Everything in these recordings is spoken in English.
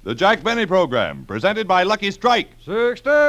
The Jack Benny Program, presented by Lucky Strike. Sold to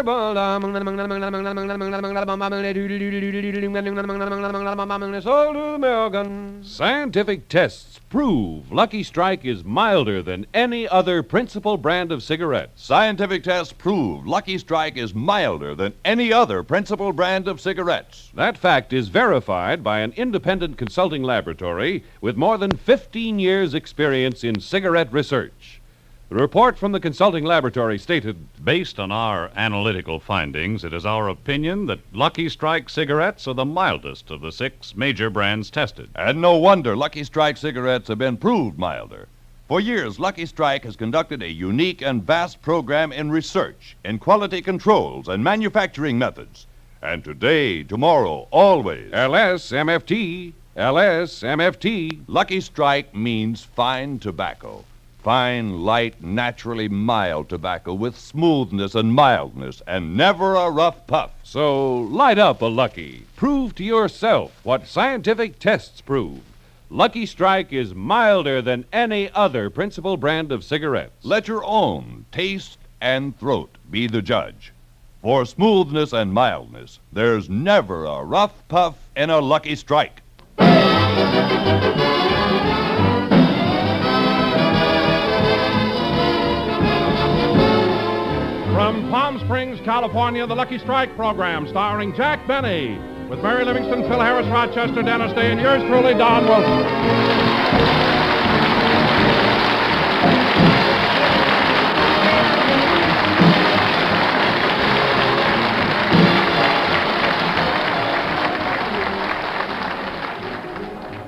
American. Scientific tests prove Lucky Strike is milder than any other principal brand of cigarettes. Scientific tests prove Lucky Strike is milder than any other principal brand of cigarettes. That fact is verified by an independent consulting laboratory with more than 15 years' experience in cigarette research. The report from the consulting laboratory stated, based on our analytical findings, it is our opinion that Lucky Strike cigarettes are the mildest of the 6 major brands tested. And no wonder Lucky Strike cigarettes have been proved milder. For years, Lucky Strike has conducted a unique and vast program in research, in quality controls, and manufacturing methods. And today, tomorrow, always, LSMFT, LSMFT. Lucky Strike means fine tobacco. Fine, light, naturally mild tobacco with smoothness and mildness, and never a rough puff. So light up a Lucky. Prove to yourself what scientific tests prove. Lucky Strike is milder than any other principal brand of cigarettes. Let your own taste and throat be the judge. For smoothness and mildness, there's never a rough puff in a Lucky Strike. From Palm Springs, California, the Lucky Strike program starring Jack Benny with Mary Livingston, Phil Harris, Rochester, Dennis Day, and yours truly, Don Wilson.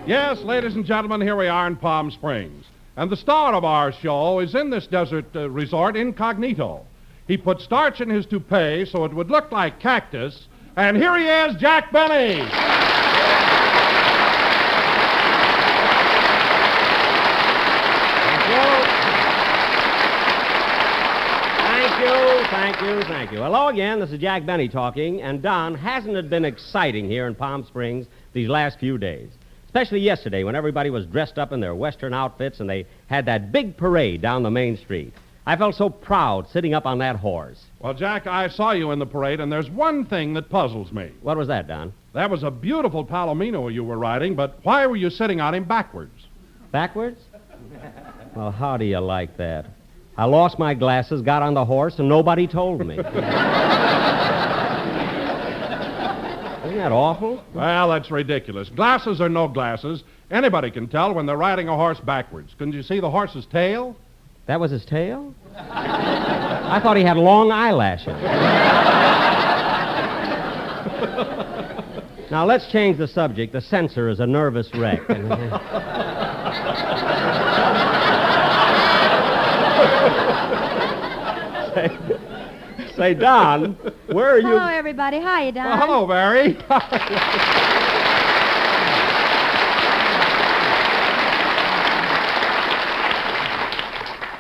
Yes, ladies and gentlemen, here we are in Palm Springs. And the star of our show is in this desert resort incognito. He put starch in his toupee so it would look like cactus. And here he is, Jack Benny. Thank you. Hello again, this is Jack Benny talking. And Don, hasn't it been exciting here in Palm Springs these last few days? Especially yesterday when everybody was dressed up in their Western outfits and they had that big parade down the main street. I felt so proud sitting up on that horse. Well, Jack, I saw you in the parade, and there's one thing that puzzles me. What was that, Don? That was a beautiful Palomino you were riding, but why were you sitting on him backwards? Backwards? Well, how do you like that? I lost my glasses, got on the horse, and nobody told me. Isn't that awful? Well, that's ridiculous. Glasses or no glasses, anybody can tell when they're riding a horse backwards. Couldn't you see the horse's tail? That was his tail? I thought he had long eyelashes. Now, let's change the subject. The censor is a nervous wreck. Say, Don, where are you? Hello, everybody. Hiya, Don. Well, hello, Mary.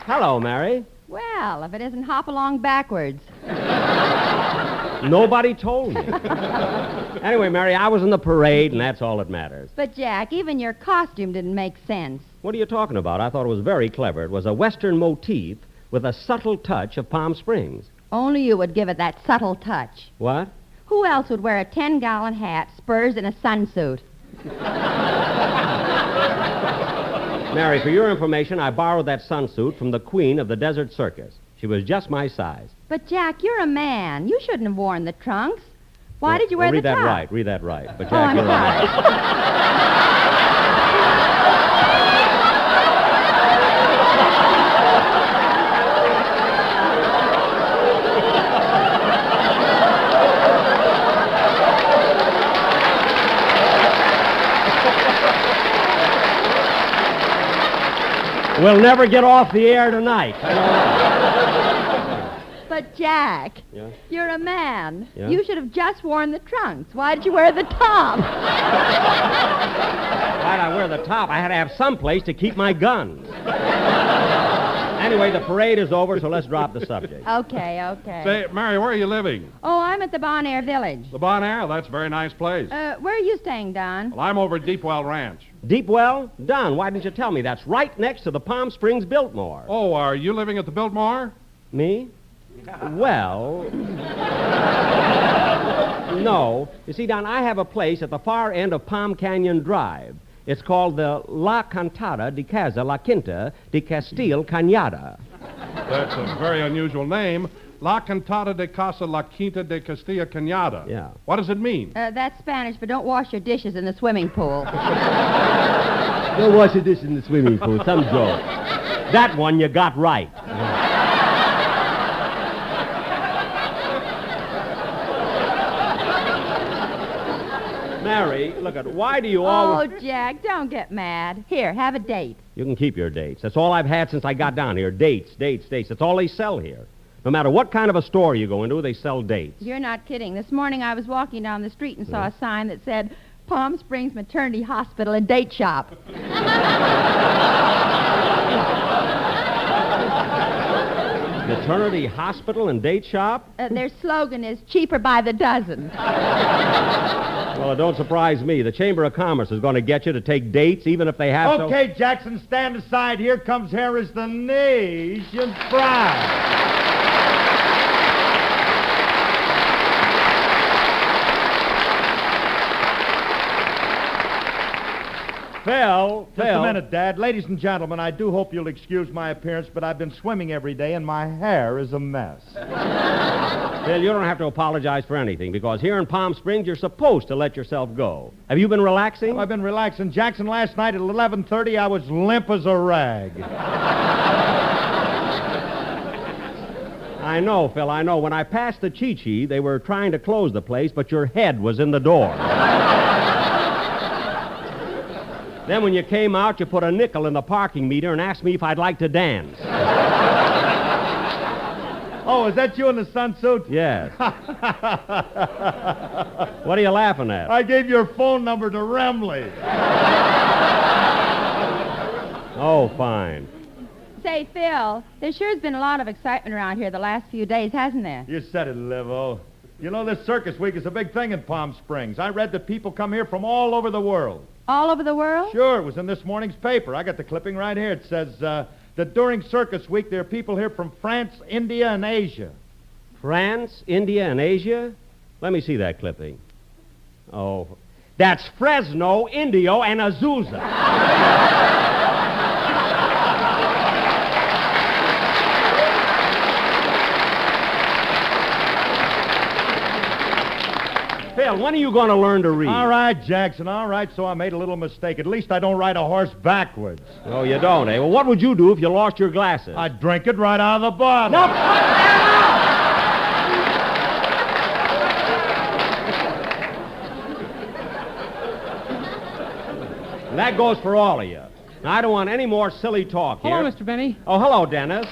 Hello, Mary. Well, if it isn't hop along backwards. Nobody told me. Anyway, Mary, I was in the parade, and that's all that matters. But, Jack, even your costume didn't make sense. What are you talking about? I thought it was very clever. It was a Western motif with a subtle touch of Palm Springs. Only you would give it that subtle touch. What? Who else would wear a 10-gallon hat, spurs, and a sunsuit? Mary, for your information, I borrowed that sunsuit from the queen of the desert circus. She was just my size. But, Jack, you're a man. You shouldn't have worn the trunks. Why did you wear the top? Read that right. But, Jack, I'm you're sorry. We'll never get off the air tonight. But, Jack, Yeah? you're a man. Yeah? You should have just worn the trunks. Why did you wear the top? Why'd I wear the top? I had to have some place to keep my guns. Anyway, the parade is over, so let's drop the subject. Okay. Say, Mary, where are you living? Oh, I'm at the Bon Air Village. The Bon Air? That's a very nice place. Where are you staying, Don? Well, I'm over at Deepwell Ranch. Deep Well? Don, why didn't you tell me? That's right next to the Palm Springs Biltmore. Oh, are you living at the Biltmore? Me? Well, no. You see, Don, I have a place at the far end of Palm Canyon Drive. It's called the La Cantada de Casa La Quinta de Castile Cañada. That's a very unusual name. La Cantada de Casa La Quinta de Castilla Cañada. Yeah. What does it mean? That's Spanish, but don't wash your dishes in the swimming pool. Don't wash your dishes in the swimming pool. Some joke. That one you got right. Mary, look at, why do you always... Oh, Jack, don't get mad. Here, have a date. You can keep your dates. That's all I've had since I got down here. Dates, dates, dates. That's all they sell here. No matter what kind of a store you go into, they sell dates. You're not kidding. This morning I was walking down the street and saw a sign that said, Palm Springs Maternity Hospital and Date Shop. Maternity hospital and date shop? Their slogan is cheaper by the dozen. Well, it don't surprise me. The Chamber of Commerce is going to get you to take dates, even if they have Okay, Jackson, stand aside. Here comes Harris, the nation's pride. Phil. Just a minute, Dad. Ladies and gentlemen, I do hope you'll excuse my appearance, but I've been swimming every day and my hair is a mess. Phil, you don't have to apologize for anything, because here in Palm Springs, you're supposed to let yourself go. Have you been relaxing? Well, I've been relaxing. Jackson, last night at 11:30, I was limp as a rag. I know, Phil, I know. When I passed the Chi-Chi, they were trying to close the place, but your head was in the door. Then when you came out, you put a nickel in the parking meter and asked me if I'd like to dance. Oh, is that you in the sunsuit? Yes. What are you laughing at? I gave your phone number to Remley. Oh, fine. Say, Phil, there sure has been a lot of excitement around here the last few days, hasn't there? You said it, Livo. You know, this circus week is a big thing in Palm Springs. I read that people come here from all over the world. All over the world? Sure, it was in this morning's paper. I got the clipping right here. It says that during circus week there are people here from France, India, and Asia. France, India, and Asia? Let me see that clipping. Oh, that's Fresno, Indio, and Azusa. Phil, when are you going to learn to read? All right, Jackson, all right, so I made a little mistake. At least I don't ride a horse backwards. Oh, you don't, eh? Well, what would you do if you lost your glasses? I'd drink it right out of the bottle. No, that goes for all of you. Now, I don't want any more silly talk here. Hello, Mr. Benny. Oh, hello, Dennis.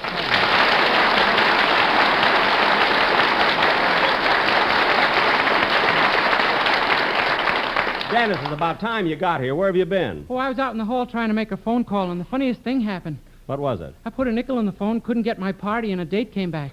Dennis, it's about time you got here. Where have you been? Oh, I was out in the hall trying to make a phone call, and the funniest thing happened. What was it? I put a nickel in the phone, couldn't get my party, and a date came back.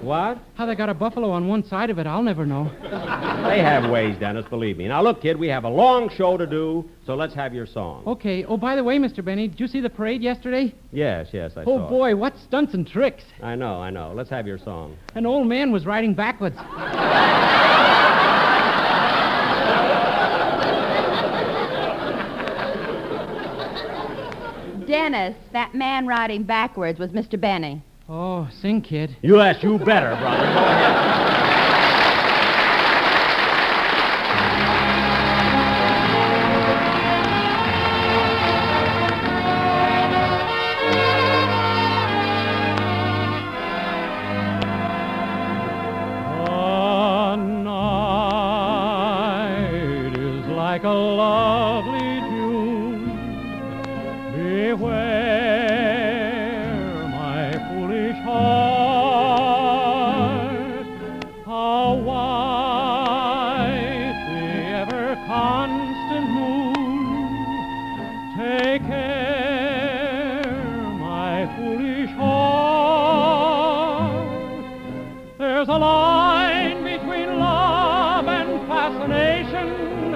What? How they got a buffalo on one side of it, I'll never know. They have ways, Dennis, believe me. Now, look, kid, we have a long show to do, so let's have your song. Okay. Oh, by the way, Mr. Benny, did you see the parade yesterday? Yes, I saw Oh, it. boy, what stunts and tricks. I know. Let's have your song. An old man was riding backwards. Dennis, that man riding backwards was Mr. Benny. Oh, sing, kid. Yes, you better, brother. Go ahead. The night is like a lovely June. Beware, my foolish heart, how white the ever-constant moon. Take care, my foolish heart. There's a line between love and fascination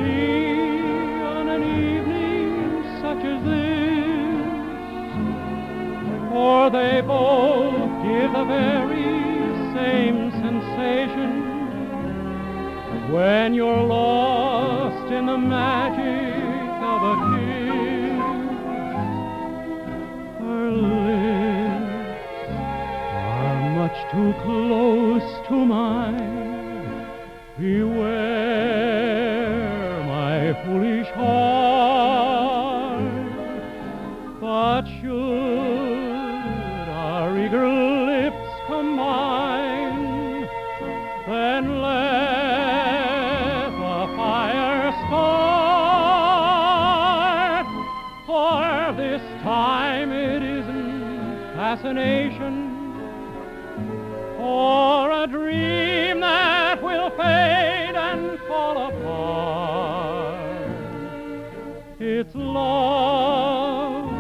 see on an evening such as this, for they both give the very same sensation when you're lost in the magic of a kiss. Her lips are much too close to mine. Beware my foolish heart. But should our eager lips combine, then let the fire start. For this time it isn't fascination or a dream that will fade and fall apart. It's love,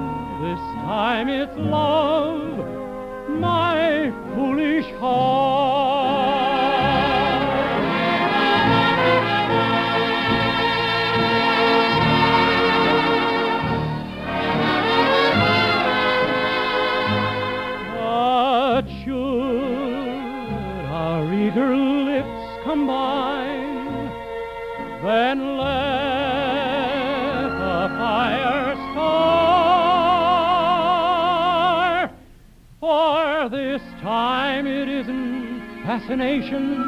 this time it's love, my foolish heart. But should our eager lips combine, then let the fire start. For this time it isn't fascination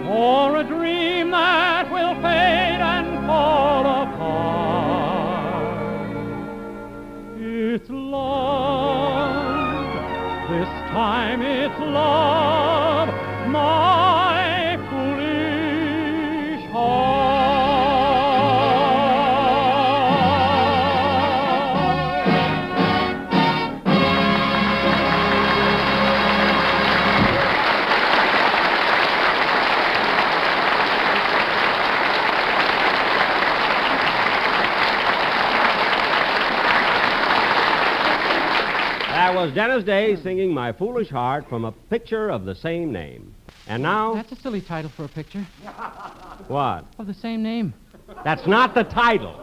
or a dream that will fade and fall apart. It's love, this time it's love, my foolish heart. That was Dennis Day singing My Foolish Heart from a picture of the same name. And now... That's a silly title for a picture. What? Of the same name. That's not the title.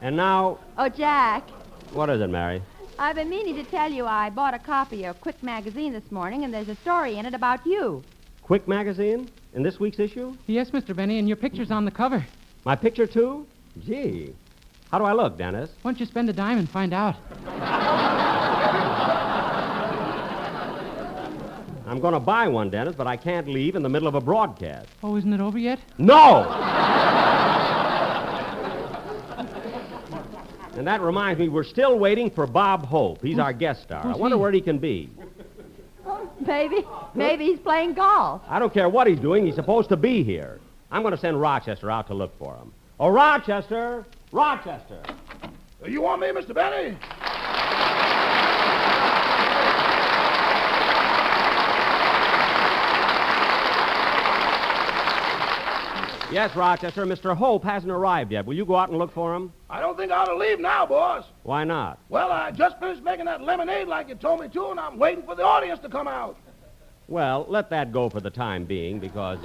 And now... Oh, Jack, What is it, Mary? I've been meaning to tell you I bought a copy of Quick Magazine this morning, and there's a story in it about you. Quick Magazine? In this week's issue? Yes, Mr. Benny, and your picture's on the cover. My picture, too? Gee. How do I look, Dennis? Why don't you spend a dime and find out? I'm going to buy one, Dennis, but I can't leave in the middle of a broadcast. Oh, isn't it over yet? No! And that reminds me, we're still waiting for Bob Hope. He's our guest star. I who's wonder he? where he can be. Oh, maybe he's playing golf. I don't care what he's doing. He's supposed to be here. I'm going to send Rochester out to look for him. Oh, Rochester! Rochester! You want me, Mr. Benny? Yes, Rochester. Mr. Hope hasn't arrived yet. Will you go out and look for him? I don't think I ought to leave now, boss. Why not? Well, I just finished making that lemonade like you told me to, and I'm waiting for the audience to come out. Well, let that go for the time being, because...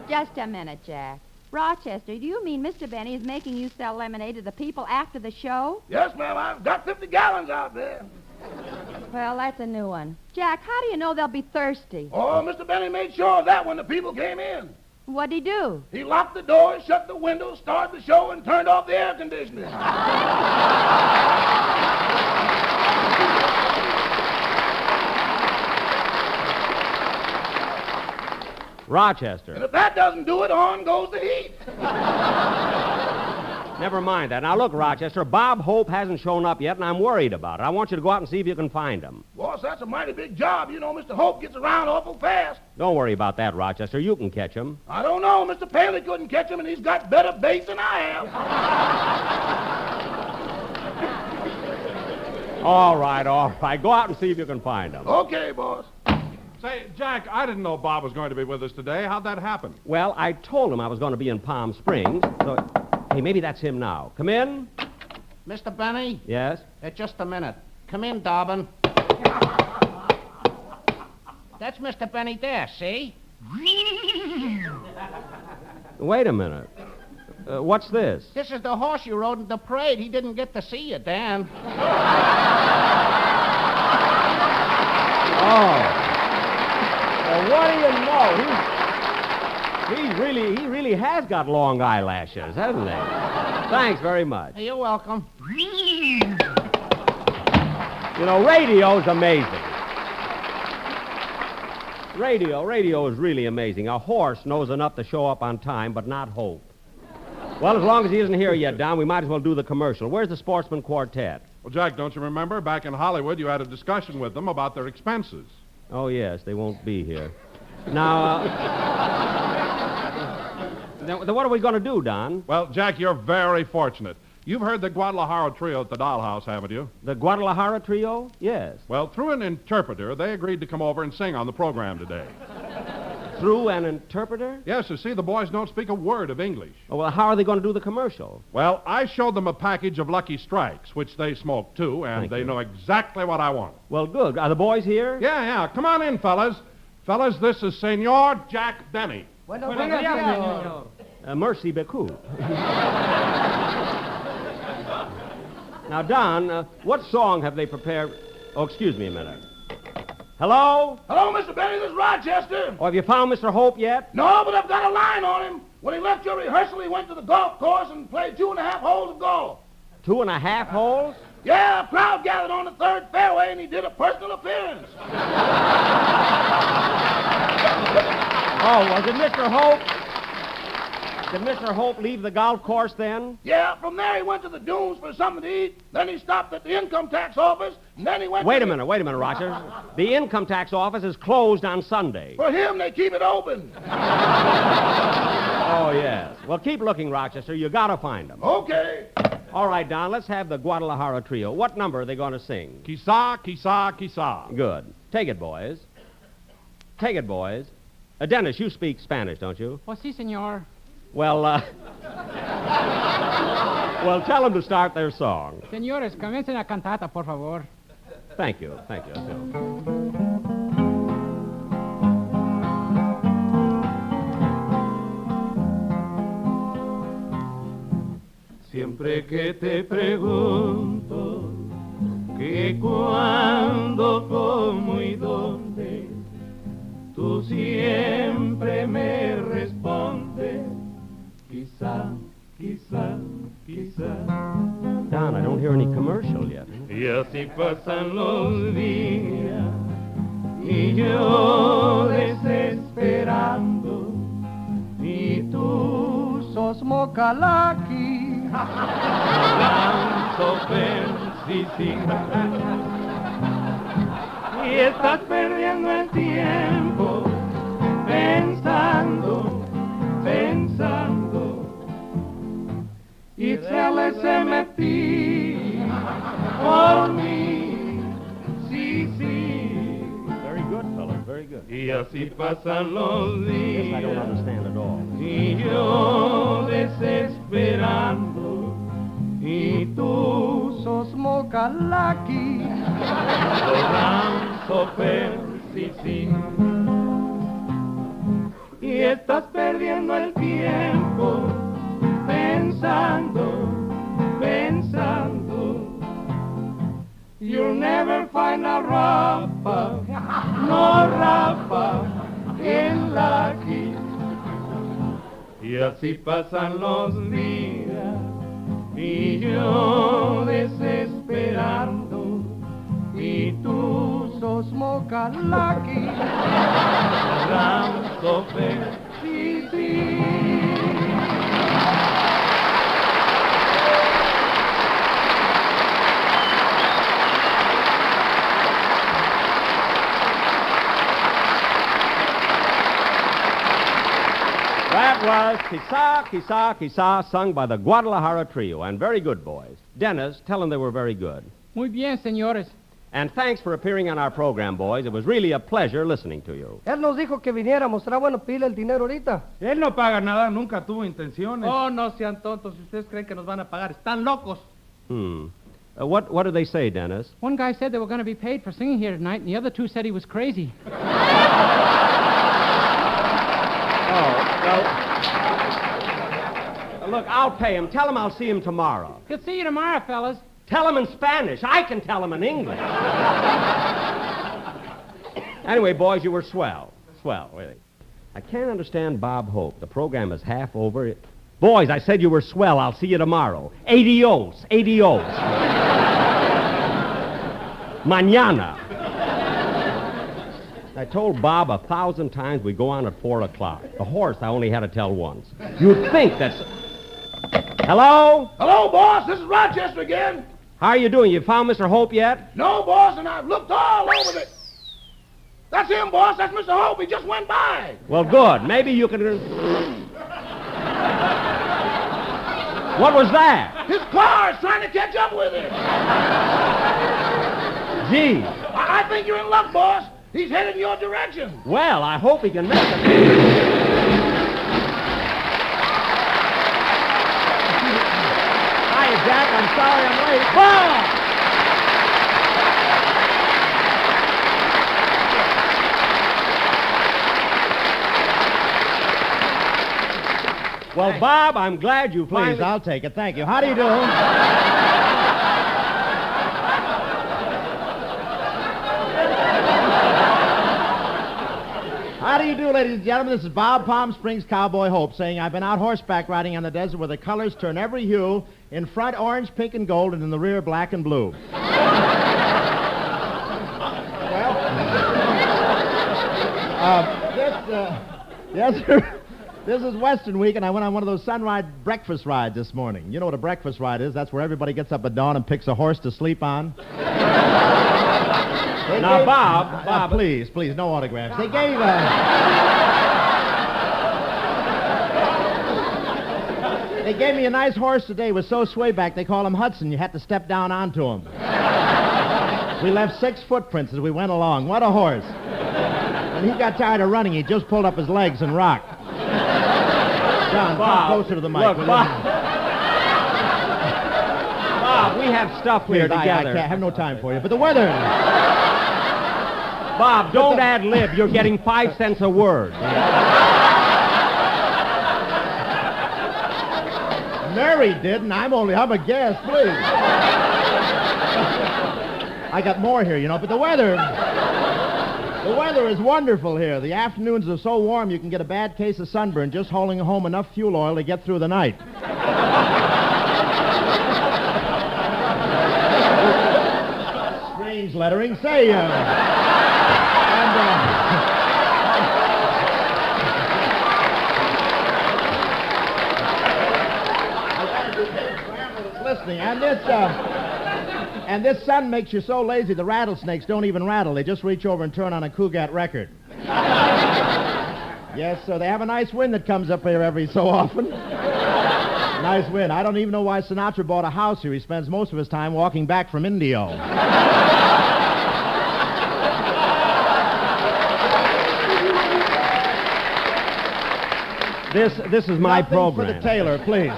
Just a minute, Jack. Rochester, do you mean Mr. Benny is making you sell lemonade to the people after the show? Yes, ma'am. I've got 50 gallons out there. Well, that's a new one. Jack, how do you know they'll be thirsty? Oh, Mr. Benny made sure of that when the people came in. What'd he do? He locked the doors, shut the windows, started the show, and turned off the air conditioning. Rochester. And if that doesn't do it, on goes the heat. Never mind that. Now, look, Rochester, Bob Hope hasn't shown up yet, and I'm worried about it. I want you to go out and see if you can find him. Boss, that's a mighty big job. You know, Mr. Hope gets around awful fast. Don't worry about that, Rochester. You can catch him. I don't know. Mr. Paley couldn't catch him, and he's got better baits than I have. All right. Go out and see if you can find him. Okay, boss. Say, Jack, I didn't know Bob was going to be with us today. How'd that happen? Well, I told him I was going to be in Palm Springs, so... Hey, maybe that's him now. Come in. Mr. Benny? Yes? Just a minute. Come in, Dobbin. That's Mr. Benny there, see? Wait a minute. What's this? This is the horse you rode in the parade. He didn't get to see you, Dan. Oh. Well, what do you know? He really has got long eyelashes, hasn't he? Thanks very much. You're welcome. You know, radio's amazing. Radio is really amazing. A horse knows enough to show up on time, but not hope. Well, as long as he isn't here yet, Don, we might as well do the commercial. Where's the Sportsman Quartet? Well, Jack, don't you remember? Back in Hollywood, you had a discussion with them about their expenses. Oh, yes, they won't be here. Now, then what are we going to do, Don? Well, Jack, you're very fortunate. You've heard the Guadalajara Trio at the Dollhouse, haven't you? The Guadalajara Trio? Yes. Well, through an interpreter, they agreed to come over and sing on the program today. Through an interpreter? Yes, you see, the boys don't speak a word of English. Oh, well, how are they going to do the commercial? Well, I showed them a package of Lucky Strikes, which they smoke too, and Thank they you. know exactly what I want. Well, good. Are the boys here? Yeah. Come on in, fellas. Fellas, this is Senor Jack Benny. Merci beaucoup. Now, Don, what song have they prepared? Oh, excuse me a minute. Hello? Hello, Mr. Benny, this is Rochester. Oh, have you found Mr. Hope yet? No, but I've got a line on him. When he left your rehearsal, he went to the golf course and played 2.5 holes of golf. 2.5 holes? Yeah, a crowd gathered on the third fairway, and he did a personal appearance. Oh, well, did Mr. Hope leave the golf course then? Yeah, from there he went to the dunes for something to eat. Then he stopped at the income tax office, and then he went Wait a minute, Roger. The income tax office is closed on Sunday. For him, they keep it open. Oh, yes. Well, keep looking, Rochester. You gotta find them. Okay. All right, Don, let's have the Guadalajara Trio. What number are they going to sing? Quizá, quizá, quizá. Good. Take it, boys. Dennis, you speak Spanish, don't you? Oh, si, senor. Well, well, tell them to start their song. Señores, comiencen la cantata, por favor. Thank you. Siempre que te pregunto que cuándo, cómo y dónde, tú siempre me respondes, quizá, quizá, quizá. Don, I don't hear any commercial yet. Y así pasan los días y yo desesperando y tú sos mocalaqui. Tanto y estás perdiendo el tiempo pensando y se les metí por mí, sí. Very good, fellas, very good. Y así pasan los Yes, I don't días understand at all. y yo desesperando y tú sos mocalaqui, ranzo sí. Y estás perdiendo el tiempo pensando. You'll never find a Rafa, no Rafa in Lucky. Y así pasan los días y yo desesperando y tú sos mocalaqui, ranzo sí. That was Quizá, Quizá, Quizá, sung by the Guadalajara Trio, and very good, boys. Dennis, tell them they were very good. Muy bien, señores. And thanks for appearing on our program, boys. It was really a pleasure listening to you. Él nos dijo que viniéramos. ¿Será bueno pedirle el dinero ahorita? Él no paga nada, nunca tuvo intenciones. Oh, no sean tontos. Si ustedes creen que nos van a pagar, están locos. What did they say, Dennis? One guy said they were going to be paid for singing here tonight, and the other two said he was crazy. Look, I'll pay him. Tell him I'll see him tomorrow. He'll see you tomorrow, fellas. Tell him in Spanish. I can tell him in English. Anyway, boys, you were swell. Swell, really. I can't understand Bob Hope. The program is half over. Boys, I said you were swell. I'll see you tomorrow. Adios. Adios. Mañana. I told Bob 1,000 times we go on at 4 o'clock. The horse I only had to tell once. You'd think that's... Hello? Hello, boss. This is Rochester again. How are you doing? You found Mr. Hope yet? No, boss, and I've looked all over it. That's him, boss. That's Mr. Hope. He just went by. Well, good. Maybe you can... What was that? His car is trying to catch up with him. Gee. I think you're in luck, boss. He's headed in your direction. Well, I hope he can make it. Hi, Jack. I'm sorry I'm late. Bob! Well, Bob, I'm glad you finally... Please, I'll take it. Thank you. How do you do? How do you do, ladies and gentlemen? This is Bob Palm Springs Cowboy Hope saying I've been out horseback riding on the desert where the colors turn every hue, in front orange, pink, and gold, and in the rear black and blue. Yes, sir. This is Western Week, and I went on one of those sunrise breakfast rides this morning. You know what a breakfast ride is? That's where everybody gets up at dawn and picks a horse to sleep on. Now, Bob... Please, no autographs. They gave me a nice horse today. It was so swayback, they call him Hudson. You had to step down onto him. We left 6 footprints as we went along. What a horse. When he got tired of running, he just pulled up his legs and rocked. John, come closer to the mic. Look, Bob, we have stuff here together. I have no time for you. But the weather... Bob, don't ad-lib. You're getting 5 cents a word. Mary didn't. I'm a guest, please. I got more here, you know, but the weather is wonderful here. The afternoons are so warm you can get a bad case of sunburn just hauling home enough fuel oil to get through the night. Strange lettering. Say, listening, and this sun makes you so lazy the rattlesnakes don't even rattle. They just reach over and turn on a Cougat record. Yes, so they have a nice wind that comes up here every so often. Nice wind. I don't even know why Sinatra bought a house here. He spends most of his time walking back from Indio. This is my program. For the tailor, please.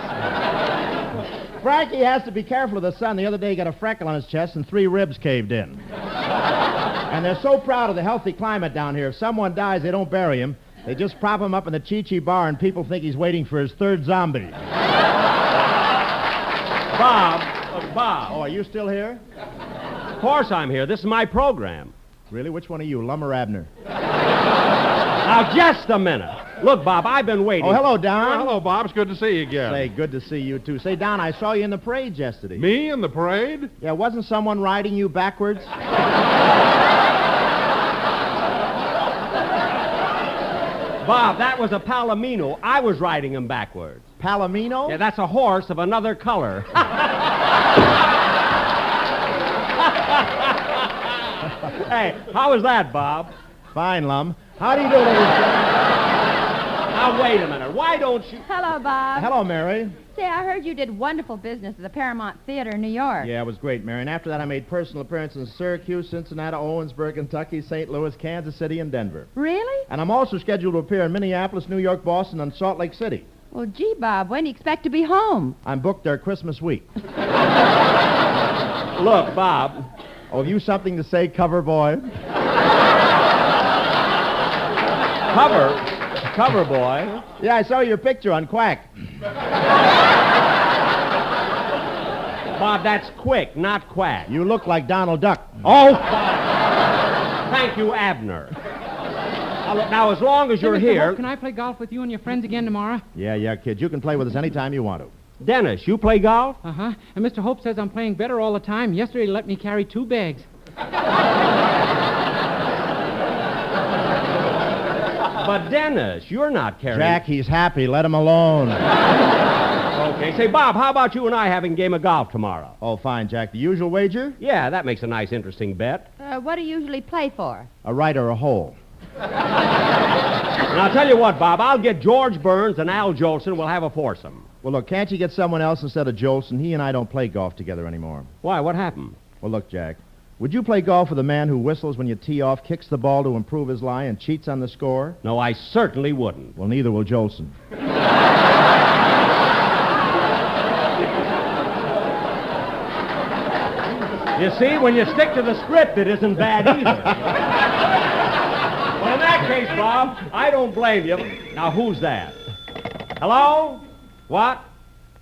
Frankie has to be careful of the sun. The other day he got a freckle on his chest and 3 ribs caved in. And they're so proud of the healthy climate down here. If someone dies, they don't bury him. They just prop him up in the Chi-Chi bar and people think he's waiting for his 3rd zombie. Bob. Oh, are you still here? Of course I'm here. This is my program. Really? Which one are you, Lum or Abner? Now, just a minute. Look, Bob, I've been waiting. Oh, hello, Don. Hello, Bob. It's good to see you again. Say, good to see you, too. Say, Don, I saw you in the parade yesterday. Me in the parade? Yeah, wasn't someone riding you backwards? Bob, that was a Palomino. I was riding him backwards. Palomino? Yeah, that's a horse of another color. Hey, how was that, Bob? Fine, Lum. How do you do, ladies and gentlemen? Now, wait a minute. Why don't you... Hello, Bob. Hello, Mary. Say, I heard you did wonderful business at the Paramount Theater in New York. Yeah, it was great, Mary. And after that, I made personal appearances in Syracuse, Cincinnati, Owensboro, Kentucky, St. Louis, Kansas City, and Denver. Really? And I'm also scheduled to appear in Minneapolis, New York, Boston, and Salt Lake City. Well, gee, Bob, when do you expect to be home? I'm booked there Christmas week. Look, Bob. Oh, have you something to say, cover boy? Cover boy? Yeah, I saw your picture on Quack. Bob, that's quick, not quack. You look like Donald Duck. Oh, thank you, Abner. Now, as long as you're Mr. here... Hope, can I play golf with you and your friends again tomorrow? Yeah, kid. You can play with us anytime you want to. Dennis, you play golf? Uh-huh. And Mr. Hope says I'm playing better all the time. Yesterday he let me carry 2 bags. But, Dennis, you're not carrying... Jack, he's happy. Let him alone. Okay. Say, Bob, how about you and I having a game of golf tomorrow? Oh, fine, Jack. The usual wager? Yeah, that makes a nice, interesting bet. What do you usually play for? A right or a hole. And I'll tell you what, Bob, I'll get George Burns and Al Jolson. We'll have a foursome. Well, look, can't you get someone else instead of Jolson? He and I don't play golf together anymore. Why? What happened? Well, look, Jack. Would you play golf with a man who whistles when you tee off, kicks the ball to improve his lie, and cheats on the score? No, I certainly wouldn't. Well, neither will Jolson. You see, when you stick to the script, it isn't bad either. Well, in that case, Bob, I don't blame you. Now, who's that? Hello? What?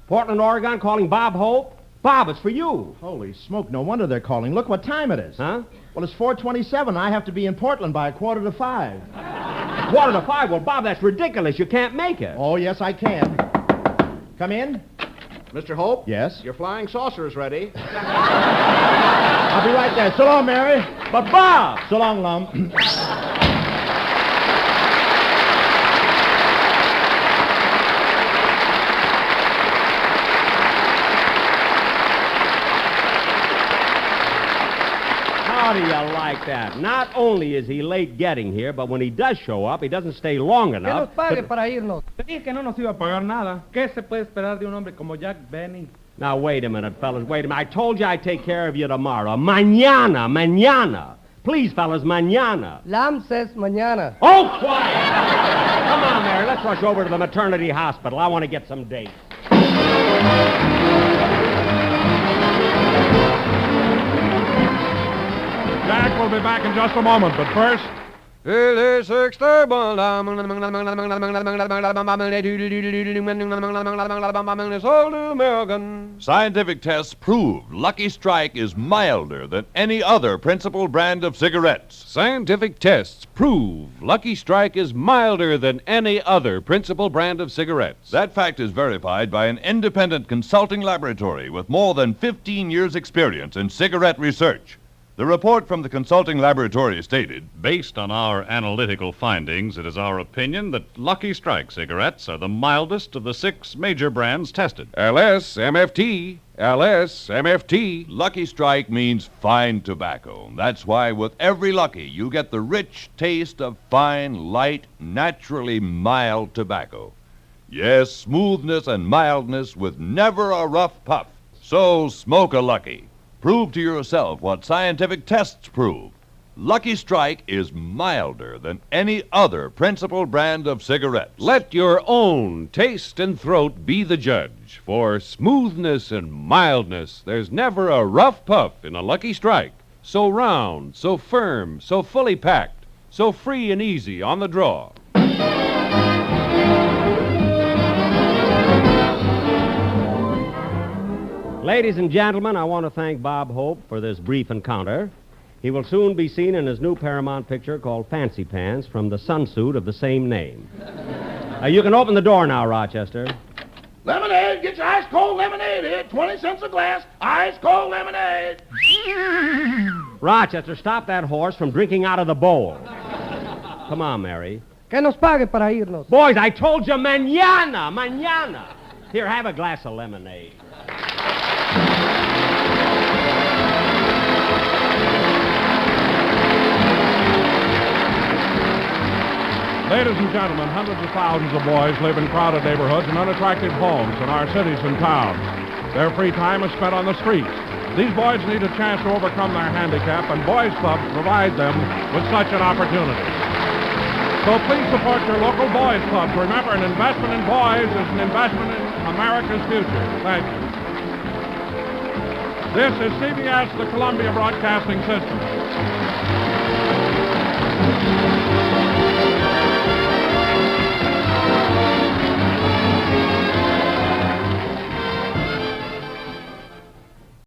Portland, Oregon, calling Bob Hope? Bob, it's for you. Holy smoke, no wonder they're calling. Look what time it is. Huh? Well, it's 4:27. I have to be in Portland by 4:45. 4:45? Well, Bob, that's ridiculous. You can't make it. Oh, yes, I can. Come in. Mr. Hope? Yes? Your flying saucer is ready. I'll be right there. So long, Mary. But, Bob! So long, Lum. How do you like that? Not only is he late getting here, but when he does show up, he doesn't stay long Que nos enough. pague para irnos. Te dije que no nos iba a pagar nada. ¿Qué se puede esperar de un hombre como Jack Benny? Now, wait a minute, fellas. Wait a minute. I told you I'd take care of you tomorrow. Mañana. Please, fellas, mañana. Lam says mañana. Oh, quiet! Come on, Mary. Let's rush over to the maternity hospital. I want to get some dates. Jack will be back in just a moment, but first... Scientific tests prove Lucky Strike is milder than any other principal brand of cigarettes. Scientific tests prove Lucky Strike is milder than any other principal brand of cigarettes. That fact is verified by an independent consulting laboratory with more than 15 years' experience in cigarette research. The report from the consulting laboratory stated, Based on our analytical findings, it is our opinion that Lucky Strike cigarettes are the mildest of the 6 major brands tested. LSMFT. Lucky Strike means fine tobacco. That's why with every Lucky, you get the rich taste of fine, light, naturally mild tobacco. Yes, smoothness and mildness with never a rough puff. So smoke a Lucky. Prove to yourself what scientific tests prove. Lucky Strike is milder than any other principal brand of cigarettes. Let your own taste and throat be the judge. For smoothness and mildness, there's never a rough puff in a Lucky Strike. So round, so firm, so fully packed, so free and easy on the draw. Ladies and gentlemen, I want to thank Bob Hope for this brief encounter. He will soon be seen in his new Paramount picture called Fancy Pants from the sunsuit of the same name. You can open the door now, Rochester. Lemonade. Get your ice-cold lemonade here. 20 cents a glass. Ice-cold lemonade. Rochester, stop that horse from drinking out of the bowl. Come on, Mary. Que nos pague para irnos. Boys, I told you mañana. Here, have a glass of lemonade. Ladies and gentlemen, hundreds of thousands of boys live in crowded neighborhoods and unattractive homes in our cities and towns. Their free time is spent on the streets. These boys need a chance to overcome their handicap, and boys' clubs provide them with such an opportunity. So please support your local boys' clubs. Remember, an investment in boys is an investment in America's future. Thank you. This is CBS, the Columbia Broadcasting System.